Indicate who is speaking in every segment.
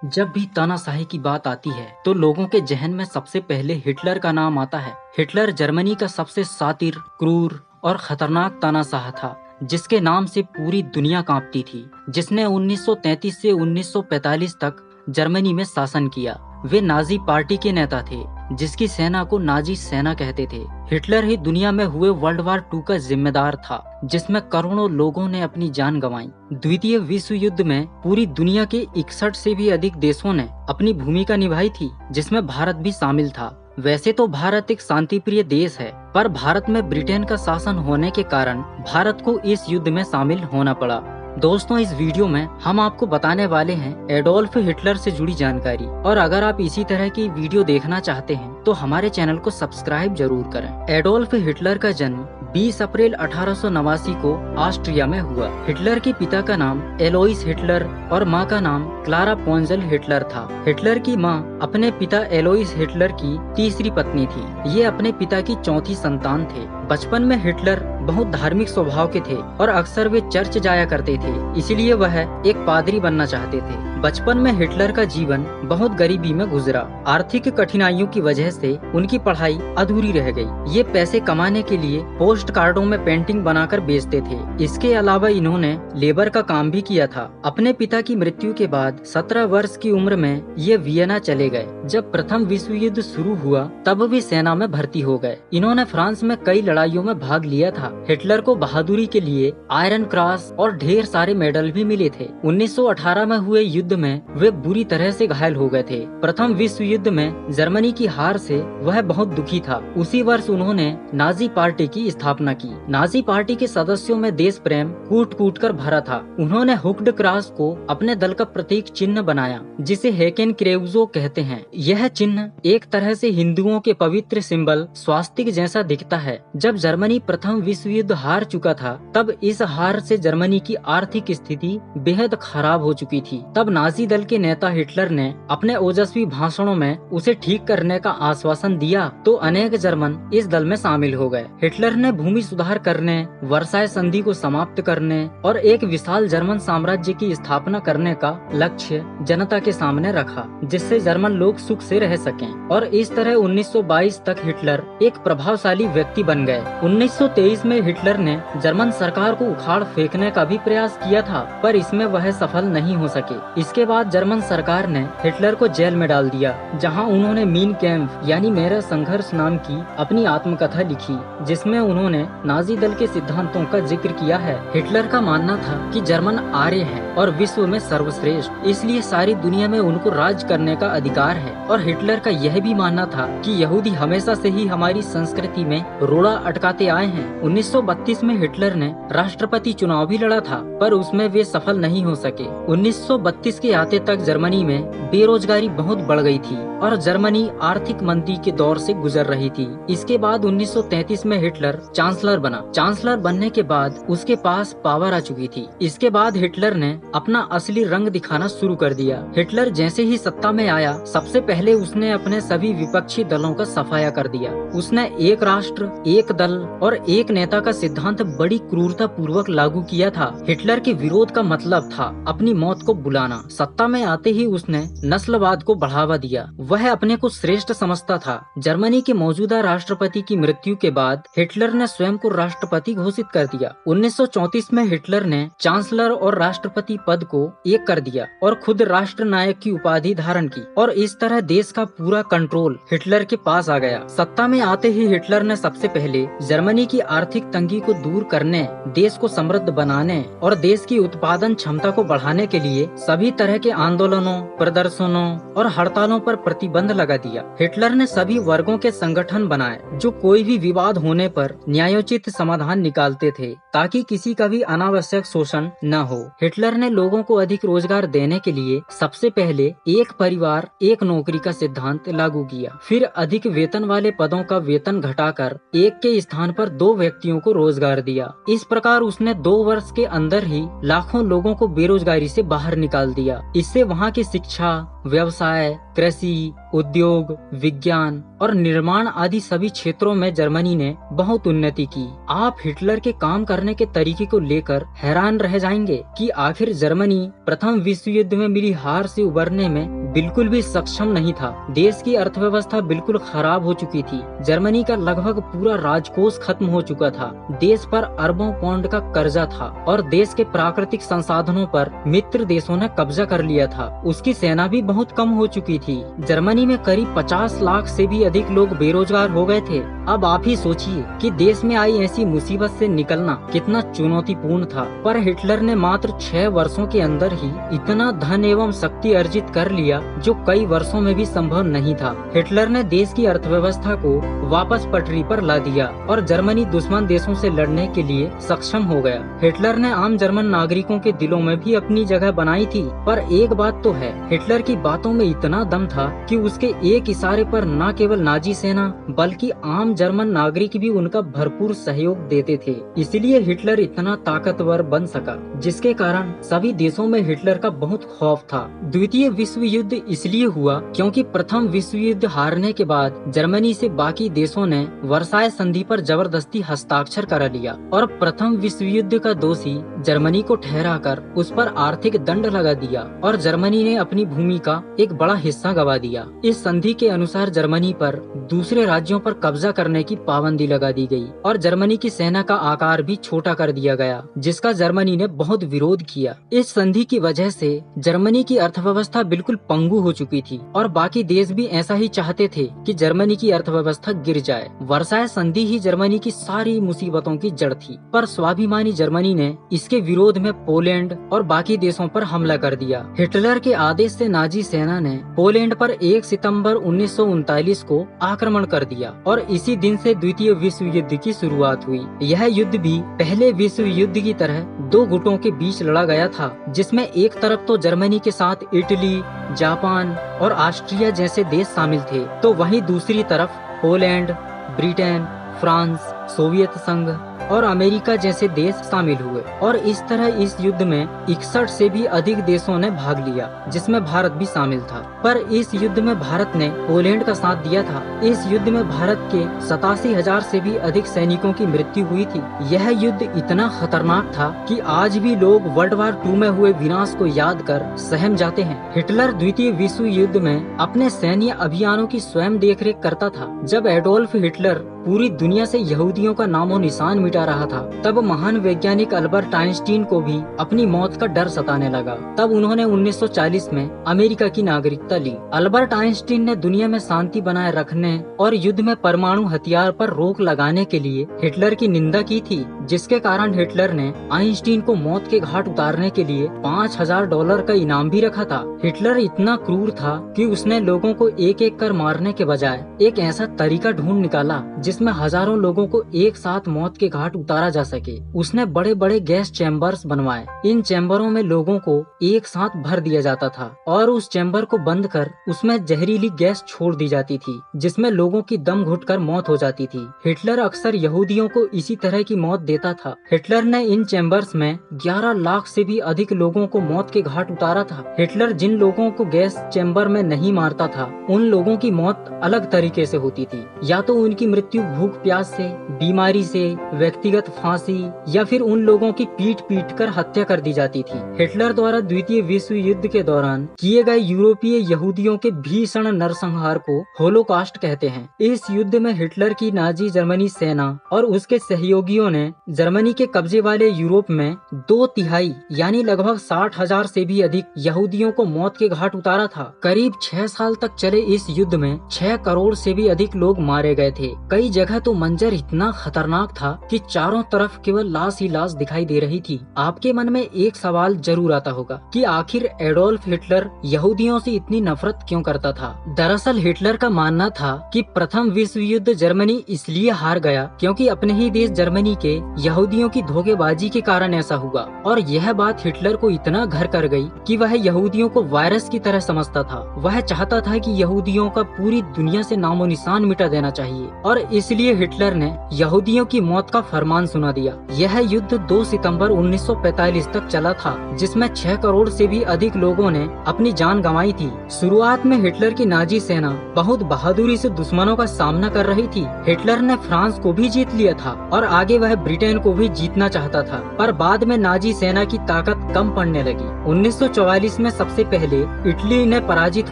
Speaker 1: जब भी तानाशाही की बात आती है तो लोगों के जहन में सबसे पहले हिटलर का नाम आता है। हिटलर जर्मनी का सबसे शातिर, क्रूर और खतरनाक तानाशाह था, जिसके नाम से पूरी दुनिया कांपती थी, जिसने 1933 से 1945 तक जर्मनी में शासन किया। वे नाजी पार्टी के नेता थे, जिसकी सेना को नाजी सेना कहते थे। हिटलर ही दुनिया में हुए वर्ल्ड वार 2 का जिम्मेदार था, जिसमें करोड़ों लोगों ने अपनी जान गंवाई। द्वितीय विश्व युद्ध में पूरी दुनिया के 61 से भी अधिक देशों ने अपनी भूमिका निभाई थी, जिसमें भारत भी शामिल था। वैसे तो भारत एक शांतिप्रिय देश है, पर भारत में ब्रिटेन का शासन होने के कारण भारत को इस युद्ध में शामिल होना पड़ा। दोस्तों, इस वीडियो में हम आपको बताने वाले हैं एडोल्फ हिटलर से जुड़ी जानकारी, और अगर आप इसी तरह की वीडियो देखना चाहते हैं तो हमारे चैनल को सब्सक्राइब जरूर करें। एडोल्फ हिटलर का जन्म 20 अप्रैल 1889 को ऑस्ट्रिया में हुआ। हिटलर के पिता का नाम एलोइस हिटलर और मां का नाम क्लारा पोंजल हिटलर था। हिटलर की मां अपने पिता एलोइस हिटलर की तीसरी पत्नी थी। ये अपने पिता की चौथी संतान थे। बचपन में हिटलर बहुत धार्मिक स्वभाव के थे और अक्सर वे चर्च जाया करते थे, इसलिए वह एक पादरी बनना चाहते थे। बचपन में हिटलर का जीवन बहुत गरीबी में गुजरा। आर्थिक कठिनाइयों की वजह से उनकी पढ़ाई अधूरी रह गई। ये पैसे कमाने के लिए पोस्ट कार्डों में पेंटिंग बनाकर बेचते थे। इसके अलावा इन्होंने लेबर का काम भी किया था। अपने पिता की मृत्यु के बाद 17 वर्ष की उम्र में ये वियना चले गए। जब प्रथम विश्व युद्ध शुरू हुआ तब भी सेना में भर्ती हो गए। इन्होंने फ्रांस में कई लड़ाइयों में भाग लिया था। हिटलर को बहादुरी के लिए आयरन क्रॉस और ढेर सारे मेडल भी मिले थे। 1918 में हुए युद्ध में वे बुरी तरह से घायल हो गए थे। प्रथम विश्व युद्ध में जर्मनी की हार से वह बहुत दुखी था। उसी वर्ष उन्होंने नाजी पार्टी की स्थापना की। नाजी पार्टी के सदस्यों में देश प्रेम कूट कूट कर भरा था। उन्होंने हुक्ड क्रॉस को अपने दल का प्रतीक चिन्ह बनाया, जिसे हेकेन क्रेउजो कहते हैं। यह चिन्ह एक तरह से हिंदुओं के पवित्र सिंबल स्वास्तिक जैसा दिखता है। जब जर्मनी प्रथम विश्व युद्ध हार चुका था, तब इस हार से जर्मनी की आर्थिक स्थिति बेहद खराब हो चुकी थी। तब नाजी दल के नेता हिटलर ने अपने ओजस्वी भाषणों में उसे ठीक करने का आश्वासन दिया, तो अनेक जर्मन इस दल में शामिल हो गए। हिटलर ने भूमि सुधार करने, वर्साय संधि को समाप्त करने और एक विशाल जर्मन साम्राज्य की स्थापना करने का लक्ष्य जनता के सामने रखा, जिससे जर्मन लोग सुख से रह सकें। और इस तरह 1922 तक हिटलर एक प्रभावशाली व्यक्ति बन गए। 1923 में हिटलर ने जर्मन सरकार को उखाड़ फेंकने का भी प्रयास किया था, पर इसमें वह सफल नहीं हो सके। इसके बाद जर्मन सरकार ने हिटलर को जेल में डाल दिया, जहां उन्होंने मीन कैंप यानी मेरा संघर्ष नाम की अपनी आत्मकथा लिखी, जिसमें उन्होंने नाजी दल के सिद्धांतों का जिक्र किया है। हिटलर का मानना था कि जर्मन आर्य है और विश्व में सर्वश्रेष्ठ, इसलिए सारी दुनिया में उनको राज करने का अधिकार है। और हिटलर का यह भी मानना था कि यहूदी हमेशा से ही हमारी संस्कृति में रोड़ा अटकाते आए हैं। 1932 में हिटलर ने राष्ट्रपति चुनाव भी लड़ा था, पर उसमें वे सफल नहीं हो सके। 1932 के आते तक जर्मनी में बेरोजगारी बहुत बढ़ गई थी और जर्मनी आर्थिक मंदी के दौर से गुजर रही थी। इसके बाद 1933 में हिटलर चांसलर बना। चांसलर बनने के बाद उसके पास पावर आ चुकी थी। इसके बाद हिटलर ने अपना असली रंग दिखाना शुरू कर दिया। हिटलर जैसे ही सत्ता में आया, सबसे पहले उसने अपने सभी विपक्षी दलों का सफाया कर दिया। उसने एक राष्ट्र, एक दल और एक नेता का सिद्धांत बड़ी क्रूरता पूर्वक लागू किया था। हिटलर के विरोध का मतलब था अपनी मौत को बुलाना। सत्ता में आते ही उसने नस्लवाद को बढ़ावा दिया। वह अपने को श्रेष्ठ समझता था। जर्मनी के मौजूदा राष्ट्रपति की मृत्यु के बाद हिटलर ने स्वयं को राष्ट्रपति घोषित कर दिया। 1934 में हिटलर ने चांसलर और राष्ट्रपति पद को एक कर दिया और खुद राष्ट्र नायक की उपाधि धारण की, और इस तरह देश का पूरा कंट्रोल हिटलर के पास आ गया। सत्ता में आते ही हिटलर ने सबसे पहले जर्मनी की आर्थिक तंगी को दूर करने, देश को समृद्ध बनाने और देश की उत्पादन क्षमता को बढ़ाने के लिए सभी तरह के आंदोलनों, प्रदर्शनों और हड़तालों पर प्रतिबंध लगा दिया। हिटलर ने सभी वर्गों के संगठन बनाए, जो कोई भी विवाद होने पर न्यायोचित समाधान निकालते थे, ताकि किसी का भी अनावश्यक शोषण न हो। हिटलर ने लोगों को अधिक रोजगार देने के लिए सबसे पहले एक परिवार एक नौकरी का सिद्धांत लागू किया। फिर अधिक वेतन वाले पदों का वेतन घटाकर एक के स्थान पर 2 व्यक्तियों को रोजगार दिया। इस प्रकार उसने 2 वर्ष के अंदर ही लाखों लोगों को बेरोजगारी से बाहर निकाल दिया। इससे वहाँ की शिक्षा, व्यवसाय, कृषि, उद्योग, विज्ञान और निर्माण आदि सभी क्षेत्रों में जर्मनी ने बहुत उन्नति की। आप हिटलर के काम करने के तरीके को लेकर हैरान रह जाएंगे कि आखिर जर्मनी प्रथम विश्व युद्ध में मिली हार से उबरने में बिल्कुल भी सक्षम नहीं था। देश की अर्थव्यवस्था बिल्कुल खराब हो चुकी थी। जर्मनी का लगभग पूरा राजकोष खत्म हो चुका था। देश पर अरबों पाउंड का कर्जा था और देश के प्राकृतिक संसाधनों पर मित्र देशों ने कब्जा कर लिया था। उसकी सेना भी बहुत कम हो चुकी थी। जर्मनी में करीब 50 लाख से भी अधिक लोग बेरोजगार हो गए थे। अब आप ही सोचिए कि देश में आई ऐसी मुसीबत से निकलना कितना चुनौतीपूर्ण था। पर हिटलर ने मात्र 6 वर्षों के अंदर ही इतना धन एवं शक्ति अर्जित कर लिया जो कई वर्षों में भी संभव नहीं था। हिटलर ने देश की अर्थव्यवस्था को वापस पटरी पर ला दिया और जर्मनी दुश्मन देशों से लड़ने के लिए सक्षम हो गया। हिटलर ने आम जर्मन नागरिकों के दिलों में भी अपनी जगह बनाई थी। पर एक बात तो है, हिटलर की बातों में इतना दम था कि उसके एक इशारे पर न केवल नाजी सेना बल्कि आम जर्मन नागरिक भी उनका भरपूर सहयोग देते थे। इसलिए हिटलर इतना ताकतवर बन सका, जिसके कारण सभी देशों में हिटलर का बहुत खौफ था। द्वितीय विश्व युद्ध इसलिए हुआ क्योंकि प्रथम विश्व युद्ध हारने के बाद जर्मनी से बाकी देशों ने वर्साय संधि पर जबरदस्ती हस्ताक्षर करा लिया और प्रथम विश्व युद्ध का दोषी जर्मनी को ठहराकर उस पर आर्थिक दंड लगा दिया और जर्मनी ने अपनी भूमि का एक बड़ा हिस्सा गवा दिया। इस संधि के अनुसार जर्मनी पर दूसरे राज्यों पर कब्जा करने की पाबंदी लगा दी गई और जर्मनी की सेना का आकार भी छोटा कर दिया गया, जिसका जर्मनी ने बहुत विरोध किया। इस संधि की वजह से जर्मनी की अर्थव्यवस्था बिल्कुल पंगु हो चुकी थी और बाकी देश भी ऐसा ही चाहते थे कि जर्मनी की अर्थव्यवस्था गिर जाए। वर्साय संधि ही जर्मनी की सारी मुसीबतों की जड़ थी। पर स्वाभिमानी जर्मनी ने इसके विरोध में पोलैंड और बाकी देशों पर हमला कर दिया। हिटलर के आदेश से नाजी सेना ने पोलैंड पर 1 सितंबर 1939 को आक्रमण कर दिया और इसी दिन से द्वितीय विश्व युद्ध की शुरुआत हुई। यह युद्ध भी पहले विश्व युद्ध की तरह 2 गुटों के बीच लड़ा गया था, जिसमें एक तरफ तो जर्मनी के साथ इटली, जापान और ऑस्ट्रिया जैसे देश शामिल थे, तो वहीं दूसरी तरफ पोलैंड, ब्रिटेन, फ्रांस, सोवियत संघ और अमेरिका जैसे देश शामिल हुए और इस तरह इस युद्ध में 61 से भी अधिक देशों ने भाग लिया, जिसमें भारत भी शामिल था। पर इस युद्ध में भारत ने पोलैंड का साथ दिया था। इस युद्ध में भारत के 87,000 से भी अधिक सैनिकों की मृत्यु हुई थी। यह युद्ध इतना खतरनाक था कि आज भी लोग वर्ल्ड वार 2 में हुए विनाश को याद कर सहम जाते हैं। हिटलर द्वितीय विश्व युद्ध में अपने सैन्य अभियानों की स्वयं देखरेख करता था। जब एडोल्फ हिटलर पूरी दुनिया से यहूदियों का नामो निशान मिटा रहा था, तब महान वैज्ञानिक अल्बर्ट आइंस्टीन को भी अपनी मौत का डर सताने लगा। तब उन्होंने 1940 में अमेरिका की नागरिकता ली। अल्बर्ट आइंस्टीन ने दुनिया में शांति बनाए रखने और युद्ध में परमाणु हथियार पर रोक लगाने के लिए हिटलर की निंदा की थी, जिसके कारण हिटलर ने आइंस्टीन को मौत के घाट उतारने के लिए $5000 का इनाम भी रखा था। हिटलर इतना क्रूर था कि उसने लोगों को एक एक कर मारने के बजाय एक ऐसा तरीका ढूंढ निकाला जिसमें हजारों लोगों को एक साथ मौत के घाट उतारा जा सके। उसने बड़े बड़े गैस चैम्बर्स बनवाए। इन चैम्बरों में लोगों को एक साथ भर दिया जाता था और उस चैम्बर को बंद कर उसमें जहरीली गैस छोड़ दी जाती थी, जिसमें लोगों की दम घुटकर मौत हो जाती थी। हिटलर अक्सर यहूदियों को इसी तरह की मौत देता था। हिटलर ने इन चैम्बर्स में 11 लाख से भी अधिक लोगों को मौत के घाट उतारा था। हिटलर जिन लोगों को गैस चैम्बर में नहीं मारता था, उन लोगों की मौत अलग तरीके से होती थी। या तो उनकी मृत्यु भूख प्यास से, बीमारी से, व्यक्तिगत फांसी या फिर उन लोगों की पीट कर हत्या कर दी जाती थी। हिटलर द्वारा द्वितीय विश्व युद्ध के दौरान किए गए यूरोपीय यहूदियों के भीषण नरसंहार को होलोकॉस्ट कहते हैं। इस युद्ध में हिटलर की नाजी जर्मनी सेना और उसके सहयोगियों ने जर्मनी के कब्जे वाले यूरोप में 2/3 यानी लगभग 60,000 से भी अधिक यहूदियों को मौत के घाट उतारा था। करीब 6 साल तक चले इस युद्ध में 6 करोड़ से भी अधिक लोग मारे गए थे। कई जगह तो मंजर इतना खतरनाक था कि चारों तरफ केवल लाश ही लाश दिखाई दे रही थी। आपके मन में एक सवाल जरूर आता होगा कि आखिर एडोल्फ हिटलर यहूदियों से इतनी नफरत क्यों करता था। दरअसल हिटलर का मानना था कि प्रथम विश्व युद्ध जर्मनी इसलिए हार गया क्योंकि अपने ही देश जर्मनी के यहूदियों की धोखेबाजी के कारण ऐसा हुआ, और यह बात हिटलर को इतना घर कर गई कि वह यहूदियों को वायरस की तरह समझता था। वह चाहता था कि यहूदियों का पूरी दुनिया से नामो निशान मिटा देना चाहिए और इसलिए हिटलर ने यहूदियों की मौत का फरमान सुना दिया। यह युद्ध 2 सितंबर 1945 तक चला था, जिसमें 6 करोड़ से भी अधिक लोगों ने अपनी जान गंवाई थी। शुरुआत में हिटलर की नाजी सेना बहुत बहादुरी से दुश्मनों का सामना कर रही थी। हिटलर ने फ्रांस को भी जीत लिया था और आगे वह ब्रिटेन को भी जीतना चाहता था, पर बाद में नाजी सेना की ताकत कम पड़ने लगी। 1944 में सबसे पहले इटली ने पराजित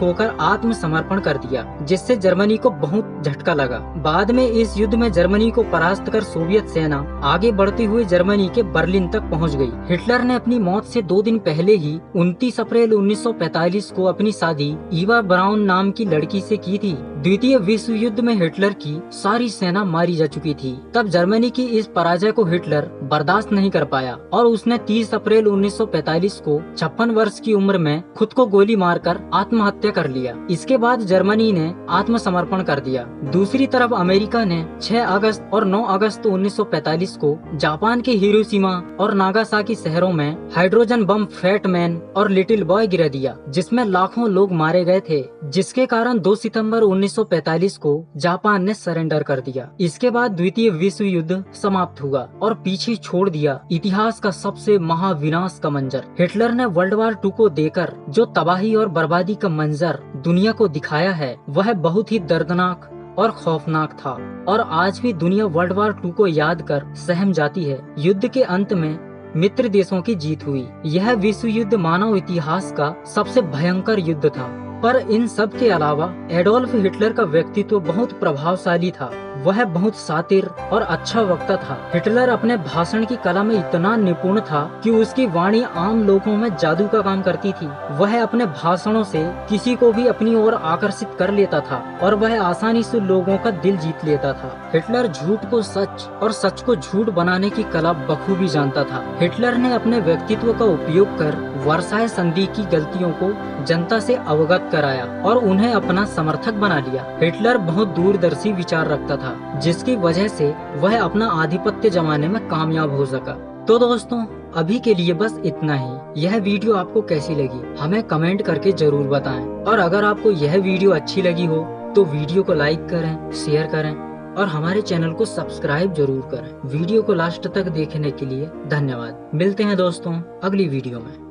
Speaker 1: होकर आत्मसमर्पण कर दिया, जिससे जर्मनी को बहुत झटका लगा। बाद में इस युद्ध में जर्मनी को परास्त कर सोवियत सेना आगे बढ़ती हुई जर्मनी के बर्लिन तक पहुंच गई। हिटलर ने अपनी मौत से 2 दिन पहले ही 29 अप्रैल 1945 को अपनी शादी ईवा ब्राउन नाम की लड़की से की थी। द्वितीय विश्व युद्ध में हिटलर की सारी सेना मारी जा चुकी थी। तब जर्मनी की इस पराजय को हिटलर बर्दाश्त नहीं कर पाया और उसने 30 अप्रैल 1945 को 56 वर्ष की उम्र में खुद को गोली मारकर आत्महत्या कर लिया। इसके बाद जर्मनी ने आत्मसमर्पण कर दिया। दूसरी तरफ अमेरिका ने 6 अगस्त और 9 अगस्त 1945 को जापान के हिरोशिमा और नागासाकी शहरों में हाइड्रोजन बम फैट मैन और लिटिल बॉय गिरा दिया, जिसमें लाखों लोग मारे गए थे, जिसके कारण 2 सितंबर 1945 को जापान ने सरेंडर कर दिया। इसके बाद द्वितीय विश्व युद्ध समाप्त हुआ और पीछे छोड़ दिया इतिहास का सबसे महाविनाश का मंजर। हिटलर ने वर्ल्ड वॉर 2 को देकर जो तबाही और बर्बादी का मंजर दुनिया को दिखाया है, वह बहुत ही दर्दनाक और खौफनाक था और आज भी दुनिया वर्ल्ड वॉर 2 को याद कर सहम जाती है। युद्ध के अंत में मित्र देशों की जीत हुई। यह विश्व युद्ध मानव इतिहास का सबसे भयंकर युद्ध था। पर इन सब के अलावा एडोल्फ हिटलर का व्यक्तित्व बहुत प्रभावशाली था। वह बहुत शातिर और अच्छा वक्ता था। हिटलर अपने भाषण की कला में इतना निपुण था कि उसकी वाणी आम लोगों में जादू का काम करती थी। वह अपने भाषणों से किसी को भी अपनी ओर आकर्षित कर लेता था और वह आसानी से लोगों का दिल जीत लेता था। हिटलर झूठ को सच और सच को झूठ बनाने की कला बखूबी जानता था। हिटलर ने अपने व्यक्तित्व का उपयोग कर वर्साय संधि की गलतियों को जनता से अवगत कराया और उन्हें अपना समर्थक बना लिया। हिटलर बहुत दूरदर्शी विचार रखता था, जिसकी वजह से वह अपना आधिपत्य जमाने में कामयाब हो सका। तो दोस्तों, अभी के लिए बस इतना ही। यह वीडियो आपको कैसी लगी हमें कमेंट करके जरूर बताएं और अगर आपको यह वीडियो अच्छी लगी हो तो वीडियो को लाइक करें, शेयर करें और हमारे चैनल को सब्सक्राइब जरूर करें। वीडियो को लास्ट तक देखने के लिए धन्यवाद। मिलते हैं दोस्तों अगली वीडियो में।